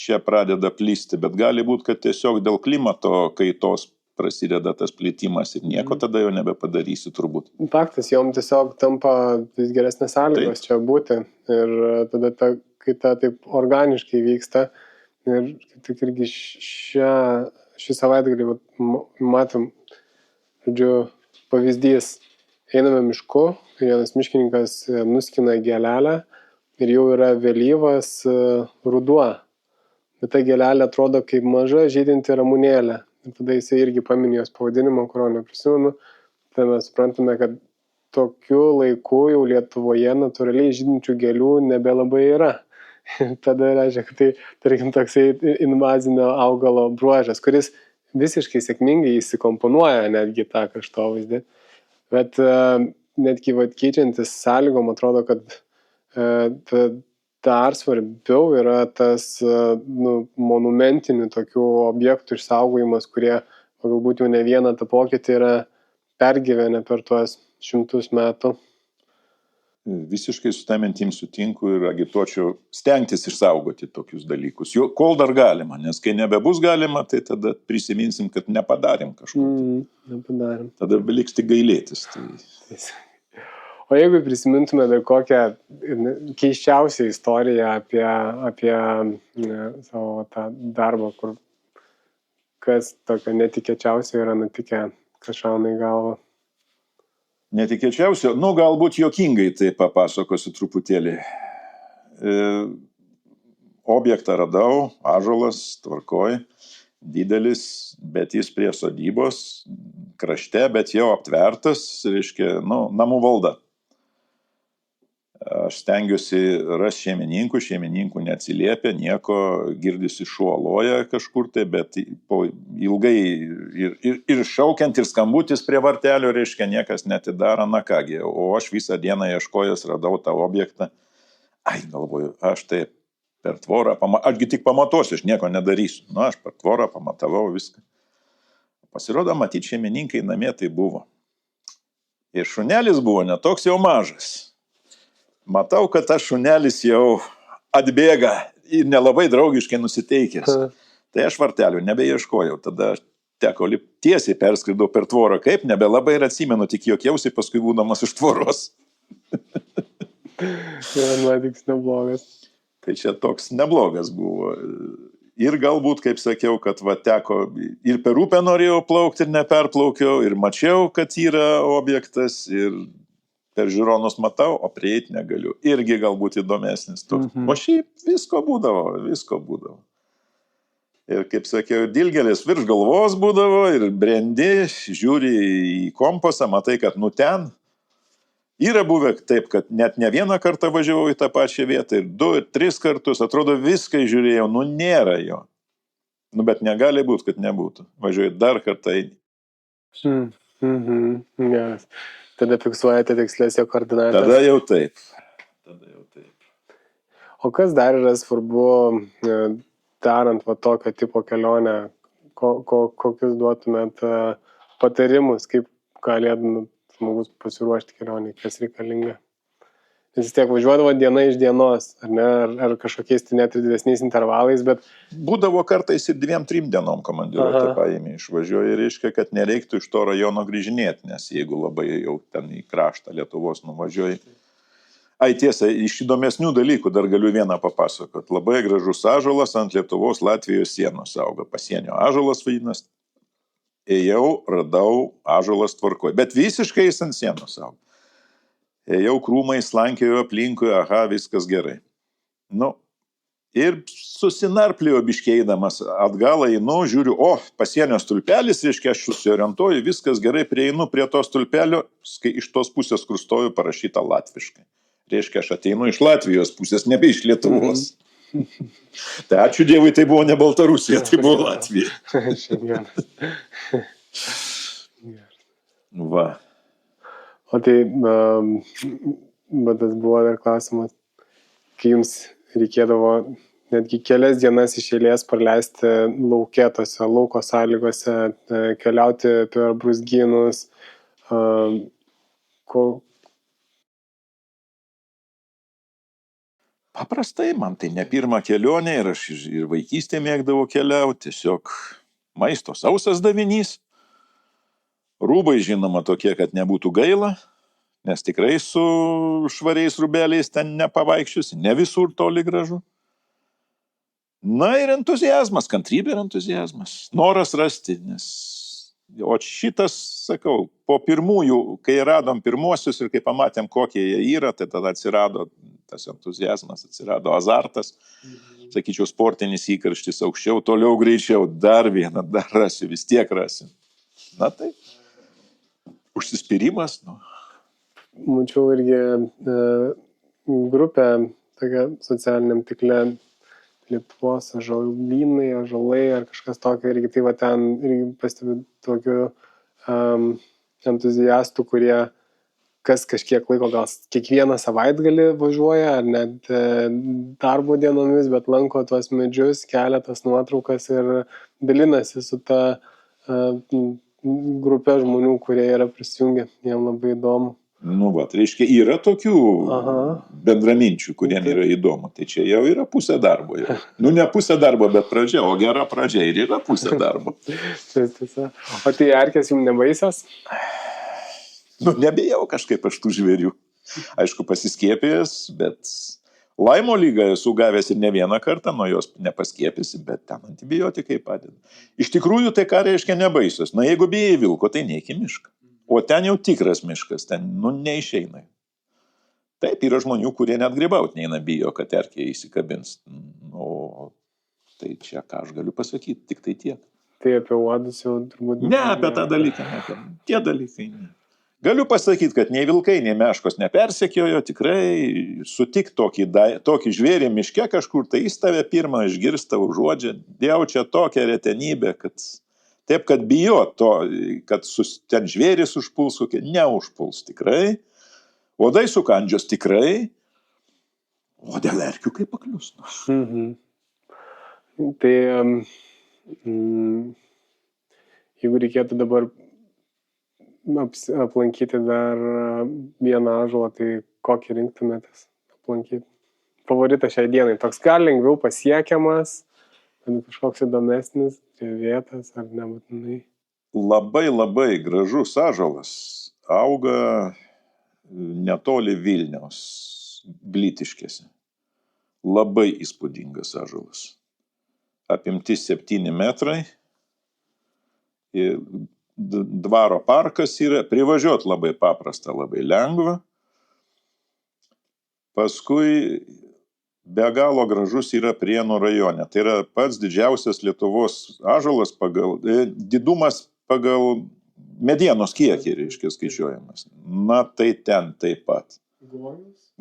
čia pradeda plisti, bet gali būti, kad tiesiog dėl klimato kaitos prasideda tas plitimas ir nieko tada jau nebepadarysi turbūt. Faktas, jom tiesiog tampa vis geresnės sąlygos čia būti ir tada ta kaita taip organiškai vyksta ir tik irgi šį savaitgalį matom, pavyzdys, einame mišku, vienas miškininkas nuskina gėlelę ir jau yra vėlyvas ruduo, bet ta gėlelė atrodo kaip maža žydinti ramunėlė. Ir tada jisai irgi paminė jos pavadinimą, kurio neprisimenu. Tai mes suprantame, kad tokiu laiku jau Lietuvoje natūraliai žydinčių gėlių nebelabai yra. Ir tada reiškia, kad tai, tarkim, toksai invazinio augalo bruožas, kuris visiškai sėkmingai įsikomponuoja netgi tą kraštovaizdį. Bet netgi keičiantis sąlygom atrodo, kad dar svarbiau yra tas monumentinių tokių objektų išsaugojimas, kurie galbūt jau ne vieną tą pokytį yra pergyvenę per tuos 100 metų. Visiškai su tą mintim sutinku ir agituočiau stengtis išsaugoti tokius dalykus, kol dar galima, nes kai nebebus galima, tai tada prisiminsim, kad nepadarėm kažko. Nepadarėm. Tada beliks tik gailėtis. O jeigu prisimintume dar kokią keiščiausią istoriją apie savo tą darbą, kur kas tokio netikėčiausio yra nutikę, kas šauna į galvą? Netikėčiausio? Galbūt juokingai tai papasakosiu truputėlį. Objektą radau, ąžuolas, tvarkoj, didelis, bet jis prie sodybos krašte, bet jau aptvertas, reiškia, namų valda. Aš stengiuosi rasti šeimininkų neatsiliepia, nieko, girdisi šuo loja kažkur tai, bet po ilgai ir šaukiant, ir skambutis prie vartelio, reiškia, niekas netidaro, na kągi, o aš visą dieną ieškojęs radau tą objektą. Galvoju, aš tai per tvorą, ašgi tik pamatuosiu, aš nieko nedarysiu. Aš per tvorą pamatavau viską. Pasirodo, matyti šeimininkai namie tai buvo. Ir šunelis buvo netoks jau mažas. Matau, kad tas šunelis jau atbėga ir nelabai draugiškai nusiteikęs. Tai aš vartelių nebeieškojau, tada teko tiesiai perskridau per tvorą, kaip nebelabai ir atsimenu, tik juokiausi paskui būdamas iš tvoros. Matiks neblogas. Tai čia toks neblogas buvo. Ir galbūt, kaip sakiau, kad teko ir per upę norėjau plaukti ir neperplaukiau, ir mačiau, kad yra objektas, ir per žiūronus matau, o prieiti negaliu. Irgi galbūt įdomesnis. O šiaip visko būdavo. Ir kaip sakiau, dilgėlės virš galvos būdavo ir brendi, žiūri į kompasą, matai, kad ten. Yra buvę taip, kad net ne vieną kartą važiavau į tą pačią vietą ir 2 ir 3 kartus, atrodo, viską žiūrėjau, nėra jo. Bet negali būti, kad nebūtų. Važiuoju dar kartą eini. Geras. Tada fiksuojate tikslės jo koordinatės. Tada jau taip. O kas dar yra svarbu, darant tokio tipo kelionę, kokius duotumėt patarimus, kaip galėtų žmogus pasiruošti kelionį, kas reikalinga? Nes vis tiek važiuodavo diena iš dienos, ar ne, ar kažkokiais net ir didesniais intervalais, bet... Būdavo kartais ir 2-3 dienom komandiruotę paėmė, išvažiuoja, reiškia, kad nereiktų iš to rajono grįžinėti, nes jeigu labai jau ten į kraštą Lietuvos nuvažiuoji. Tiesa, iš įdomesnių dalykų dar galiu vieną papasakot. Labai gražus ąžuolas ant Lietuvos Latvijos sienos auga, pasienio ąžuolas vadinasi. Ėjau, radau, ąžuolas tvarkoj, bet visiškai jis ant sienos auga. Ėjau krūmai, slankėjau aplinkui, viskas gerai. Ir susinarplėjau biškeidamas atgal, einu, žiūriu, pasienio stulpelis, reiškia, aš susiorientuoju, viskas gerai, prieinu prie to stulpelio, iš tos pusės, kur stoju, parašyta latviškai. Reiškia, aš ateinu iš Latvijos pusės, nebe iš Lietuvos. Tai ačiū Dievui, tai buvo ne Baltarusija, tai buvo Latvija. Šiandienas. Va. O tai, bet tas buvo dar klausimas, kai jums reikėdavo netgi kelias dienas iš eilės praleisti laukėtose, lauko sąlygose, keliauti per brūzgynus, Paprastai man tai ne pirma kelionė ir aš ir vaikystėje mėgdavau keliauti, tiesiog maisto sausas davinys, rūbai žinoma tokie, kad nebūtų gaila, nes tikrai su švariais rūbeliais ten nepavaikščiusi, ne visur toli gražu. Na ir entuziazmas, kantrybė ir entuziazmas, noras rasti, nes o šitas, sakau, po pirmųjų, kai radom pirmuosius ir kai pamatėm, kokie jie yra, tai tada atsirado tas entuziazmas, atsirado azartas, sakyčiau, sportinis įkarštis aukščiau, toliau greičiau, dar vieną, dar rasiu, vis tiek rasiu. Na tai, užsispyrimas. Nu. Mačiau irgi grupę tokia socialiniam tikle Lietuvos ąžuolynai, ąžuolai ar kažkas tokio irgi, tai va ten irgi pastebiu tokių entuziastų, kurie kas kažkiek laiko, gal kiekvieną savaitgalį važiuoja, ar net darbo dienomis, bet lanko tuos medžius, kelia tas nuotraukas ir dalinasi su ta grupė žmonių, kurie yra prisijungę, jiem labai įdomu. Nu, va, reiškia, yra tokių bendraminčių, kuriem yra įdomu. Tai čia jau yra pusė darbo. Jau. Nu, ne pusė darbo, bet pradžia, o gera pradžia ir yra pusė darbo. O tai erkės jums nebaisios? Nu, nebijau kažkaip aš tų žvėrių. Aišku, pasiskiepėjęs, bet laimo lygą esu gavęs ir ne vieną kartą, nuo jos nepaskiepėsi, bet ten antibiotikai padeda. Iš tikrųjų, tai ką reiškia nebaisios? Na, jeigu bijai vilko, tai neik į mišką. O ten jau tikras miškas, ten, neišeina. Taip, yra žmonių, kurie net grybaut neina, bijo, kad erkė įsikabins. O tai čia ką aš galiu pasakyti, tik tai tiek. Tai apie uodus jau turbūt... Ne, apie tą dalyką, ne. Tie dalykai ne. Galiu pasakyti, kad nei vilkai, nei meškos nepersekiojo, tikrai sutik tokį žvėrį miške kažkur, tai jis tave pirmą išgirsta, užuodžia, jaučia tokią retenybę, kad... Taip, kad bijo to, kad ten žvėris užpuls, kokie neužpuls tikrai, uodai sukandžios tikrai, o dėl erkių kaip paklius. Tai jeigu reikėtų dabar aplankyti dar vieną ąžuolą, tai kokį rinktumėtės aplankyti? Favoritas šiai dienai, toks gal lengviau pasiekiamas, kažkoks įdomesnis, vietas ar nebūtinai? Labai labai gražus ąžuolas auga netoli Vilniaus, Glitiškėse. Labai įspūdingas ąžuolas. Apimtis 7 metrai. Dvaro parkas yra, privažiuot labai paprasta, labai lengva. Paskui be galo gražus yra Prienų rajone. Tai yra pats didžiausias Lietuvos ąžuolas pagal didumas pagal medienos kiekį, reiškia, skaičiuojamas. Na, tai ten taip pat.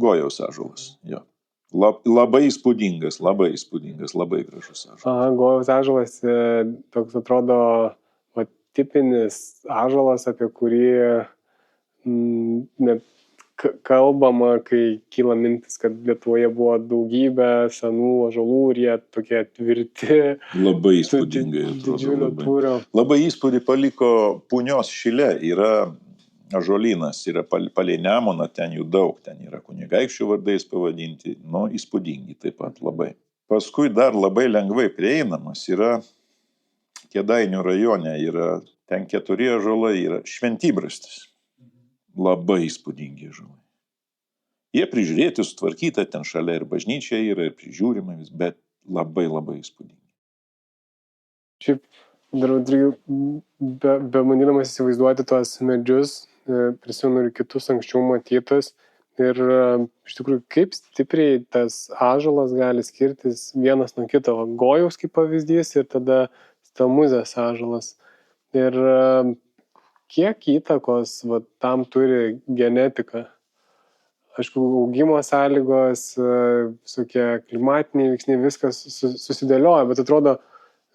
Gojaus ąžuolas, jo. Labai įspūdingas, labai gražus ąžuolas. Gojaus ąžuolas toks atrodo tipinis ąžuolas, apie kurį net kalbama, kai kyla mintis, kad Lietuvoje buvo daugybė senų ąžuolų ir jie tokie tvirti. Labai įspūdingai atrodo. Labai įspūdį paliko Punios šile. Yra ąžuolynas, yra palei Nemuną, ten jų daug, ten yra kunigaikščių vardais pavadinti. Nu, įspūdingi taip pat labai. Paskui dar labai lengvai prieinamas yra Kėdainių rajone, yra ten 4 ąžuolai, yra šventybrastis. Labai įspūdingi ąžuolai. Jie prižiūrėti, sutvarkyta, ten šalia ir bažnyčia yra, ir prižiūrima vis, bet labai įspūdingi. Šiaip, be manydamas įsivaizduoti tuos medžius, prisimenu ir kitus anksčiau matytus, ir iš tikrųjų, kaip stipriai tas ąžuolas gali skirtis vienas nuo kito. Gojaus kaip pavyzdys ir tada Stelmuzės ąžuolas. Ir kiek įtakos tam turi genetika? Aišku, augimo sąlygos, visokie klimatiniai veiksniai, viskas susidėlioja, bet atrodo,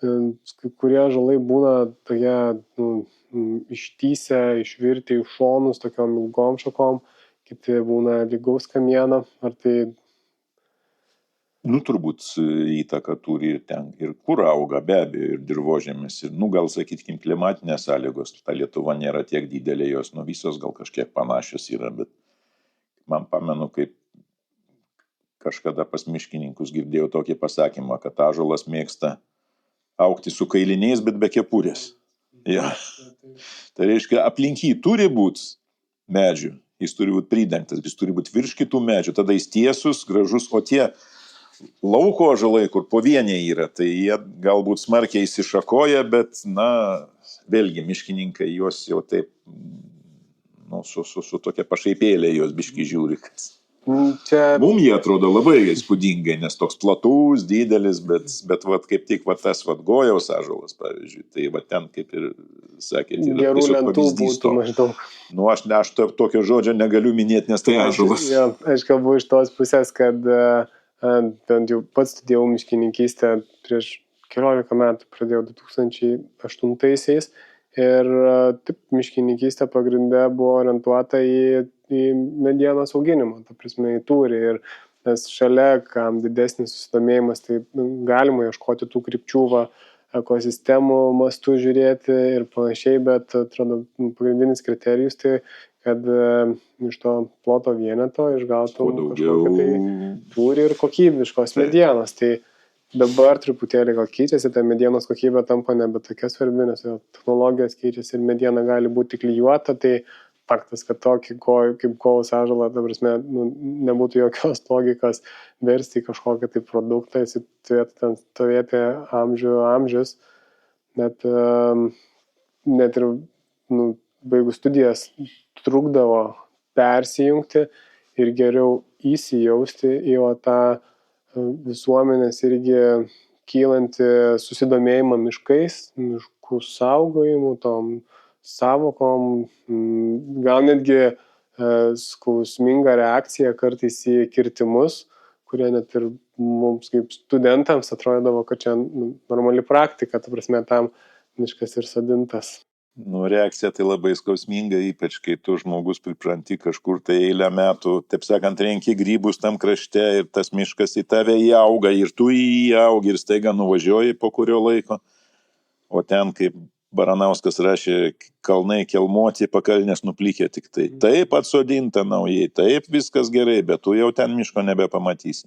kurie ąžuolai būna tokie ištysę, išvirti iš šonus tokiom ilgom šakom, kiti būna lygaus kamieno, ar tai... Turbūt įtaką turi ir ten, ir kur auga, be abejo, ir dirvožėmis, ir, gal sakykim, klimatinės sąlygos, ta Lietuva nėra tiek didelė, jos visos gal kažkiek panašios yra, bet man pamenu, kaip kažkada pas miškininkus girdėjau tokį pasakymą, kad ąžuolas mėgsta augti su kailiniais, bet be kepurės. Ja. Tai reiškia, aplink jį turi būti medžių, jis turi būti pridengtas, jis turi būti virš kitų medžių, tada jis tiesus, gražus, o tie lauko ąžuolai, kur pavieniai yra, tai jie galbūt smarkiai įsišakoja, bet, vėlgi, miškininkai juos jau taip, su tokia pašaipėlė juos biški žiūri. Mums jie atrodo labai įspūdingai, nes toks platus, didelis, bet kaip tik tas gojaus ąžuolas, pavyzdžiui, tai ten, kaip ir sakėte, yra gerų lentų būtų maždaug. Aš tokio žodžio negaliu minėti, nes tai ąžuolas. Aš kalbu iš tos pusės, kad bent jau pats studijavau miškininkystę prieš 14 metų, pradėjau 2008-aisiais ir taip miškininkystė pagrinde buvo orientuota į medienos auginimą, ta prasme į tūrį, ir nes šalia, kam didesnis susidomėjimas, tai galima ieškoti tų krypčių, ekosistemų mastų žiūrėti ir panašiai, bet atrodo pagrindinis kriterijus tai, kad iš to ploto vieneto išgautum kažkokią tai tūrį ir kokybiškos medienos. Tai dabar truputėlį gal keičiasi, ta medienos kokybė tampa nebe tokia svarbi, nes technologijos keičiasi ir mediena gali būti klijuota, tai faktas, kad tokį kaip kojaus ąžuolą, ta prasme, nebūtų jokios logikos versti į kažkokią tai produktą, jis turėtų ten stovėti amžius, net ir baigus studijas trukdavo persijungti ir geriau įsijausti į tą visuomenės irgi kylanti susidomėjimą miškais, miškų saugojimu, tom savokom, gal netgi skausminga reakcija kartais į kirtimus, kurie net ir mums kaip studentams atrodavo, kad čia normali praktika, ta prasme tam miškas ir sodintas. Reakcija tai labai skausminga, ypač kai tu žmogus pripranti kažkur tai eilę metų, taip sakant, renki grybus tam krašte ir tas miškas į tave įauga ir tu įaugi ir staiga nuvažiuoji po kurio laiko, o ten, kaip Baranauskas rašė, kalnai kelmuoti, pakalnės nuplikė tik tai. Taip atsodinta naujai, taip viskas gerai, bet tu jau ten miško nebepamatysi.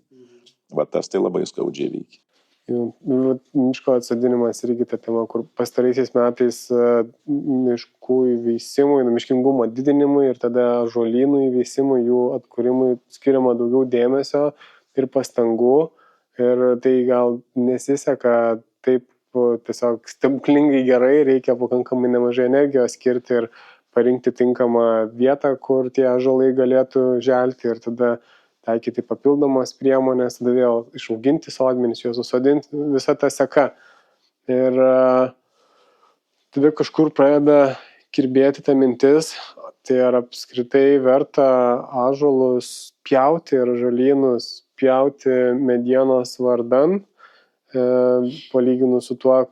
Tas tai labai skaudžiai veikia. Miško atsodinimas irgi ta tema, kur pastaraisiais metais miškų įveisimui, miškingumo didinimui ir tada ąžuolynų įveisimui, jų atkūrimui skiriama daugiau dėmesio ir pastangų. Ir tai gal nesiseka taip tiesiog stebuklingai gerai, reikia pakankamai nemažai energijos skirti ir parinkti tinkamą vietą, kur tie ąžuolai galėtų želti ir tada taikyti papildomas priemonės, tada vėl išauginti sodmenis, juos susodinti, visa ta seka. Ir tada kažkur pradeda kirbėti ta mintis, tai ar apskritai verta ąžuolus pjauti ir ąžuolynus pjauti medienos vardan, palyginus su tuo,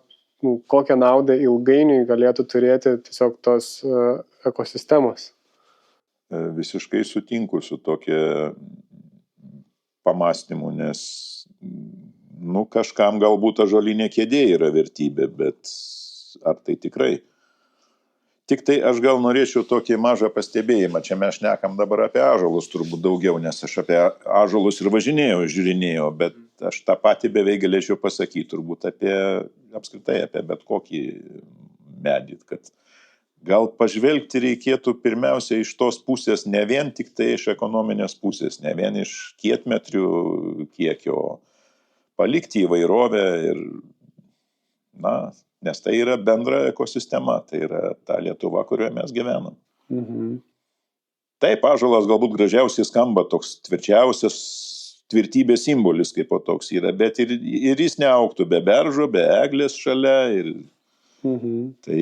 kokią naudą ilgainiui galėtų turėti tiesiog tos ekosistemos. Visiškai sutinku su tokia pamąstymu, nes kažkam galbūt ąžuolinė kėdė yra vertybė, bet ar tai tikrai? Tik tai aš gal norėčiau tokį mažą pastebėjimą, čia mes šnekam dabar apie ąžuolus turbūt daugiau, nes aš apie ąžuolus ir važinėjau, žiūrinėjau, bet aš tą patį beveik galėčiau pasakyti turbūt apskritai apie bet kokį medį, kad gal pažvelgti reikėtų pirmiausia iš tos pusės, ne vien tik tai iš ekonominės pusės, ne vien iš kietmetrių kiekio, palikti įvairovę ir, nes tai yra bendra ekosistema, tai yra ta Lietuva, kurioje mes gyvenam. Taip, ąžuolas galbūt gražiausiai skamba, toks tvirčiausias tvirtybės simbolis kaip po toks yra, bet ir jis neaugtų be beržo, be eglės šalia. Tai,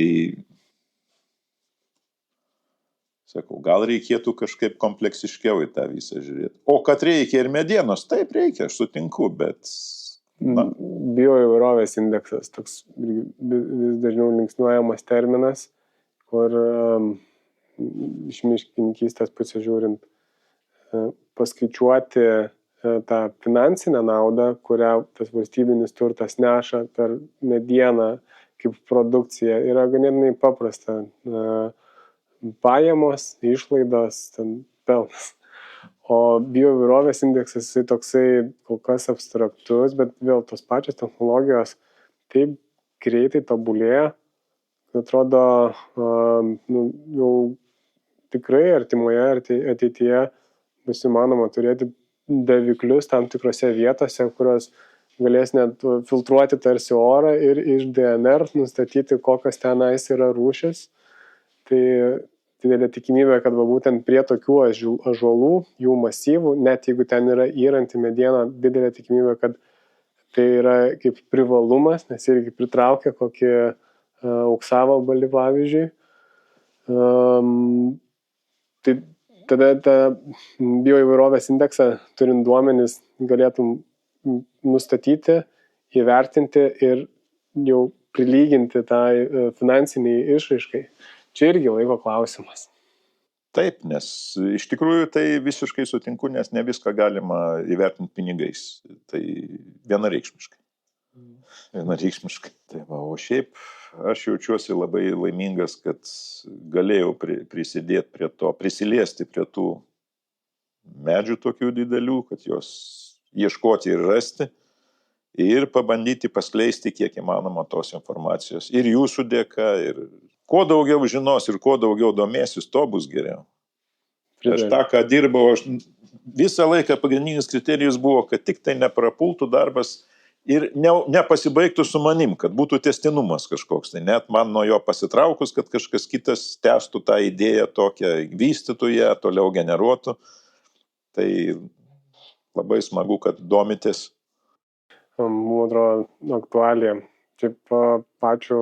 sakau, gal reikėtų kažkaip kompleksiškiau į tą visą žiūrėti. O kad reikia ir medienos, taip reikia, aš sutinku, bet... Bioįvairovės indeksas, toks vis dažniau linksniuojamas terminas, kur iš miškininkystės pusės žiūrint paskaičiuoti tą finansinę naudą, kurią tas valstybinis turtas neša per medieną kaip produkcija, yra ganėtinai paprasta. Pajamos, išlaidos, pelnas. O bioįvairovės indeksas jisai toksai kol kas abstraktus, bet vėl tos pačios technologijos taip greitai tobulėja, kad atrodo jau tikrai artimoje ateityje bus įmanoma turėti daviklius tam tikrose vietose, kurios galės net filtruoti tarsi orą ir iš DNR nustatyti, kokios tenais yra rūšis. Tai didelė tikimybė, kad būtent prie tokių ąžuolų, jų masyvų, net jeigu ten yra yranti mediena, didelė tikimybė, kad tai yra kaip privalumas, nes irgi pritraukia kokį auksavabalį pavyzdžiui. Tai tada tą bioįvairovės indeksą turint duomenis galėtum nustatyti, įvertinti ir jau prilyginti tai finansiniai išraiškai. Čia irgi laiko klausimas. Taip, nes iš tikrųjų tai visiškai sutinku, nes ne viską galima įvertinti pinigais. Tai vienareikšmiškai. Tai va, o šiaip aš jaučiuosi labai laimingas, kad galėjau prisidėti prie to, prisiliesti prie tų medžių tokių didelių, kad jos ieškoti ir rasti ir pabandyti paskleisti kiek įmanoma tos informacijos. Ir jūsų dėka, ir kuo daugiau žinos ir kuo daugiau domėsis, to bus geriau. Aš tą, ką dirbau, visą laiką pagrindinis kriterijus buvo, kad tik tai neprapultų darbas ir nepasibaigtų su manim, kad būtų tęstinumas kažkoks. Tai net man nuo jo pasitraukus, kad kažkas kitas tęstų tą idėją tokią, vystytų ją, toliau generuotų. Tai labai smagu, kad domitės. Man atrodo aktualija. Taip, ačiū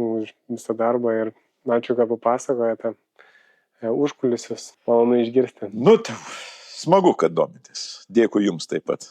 už visą darbą ir ačiū, kad papasakojate užkulisius. Malonu išgirsti. Smagu, kad domitės. Dėkui jums taip pat.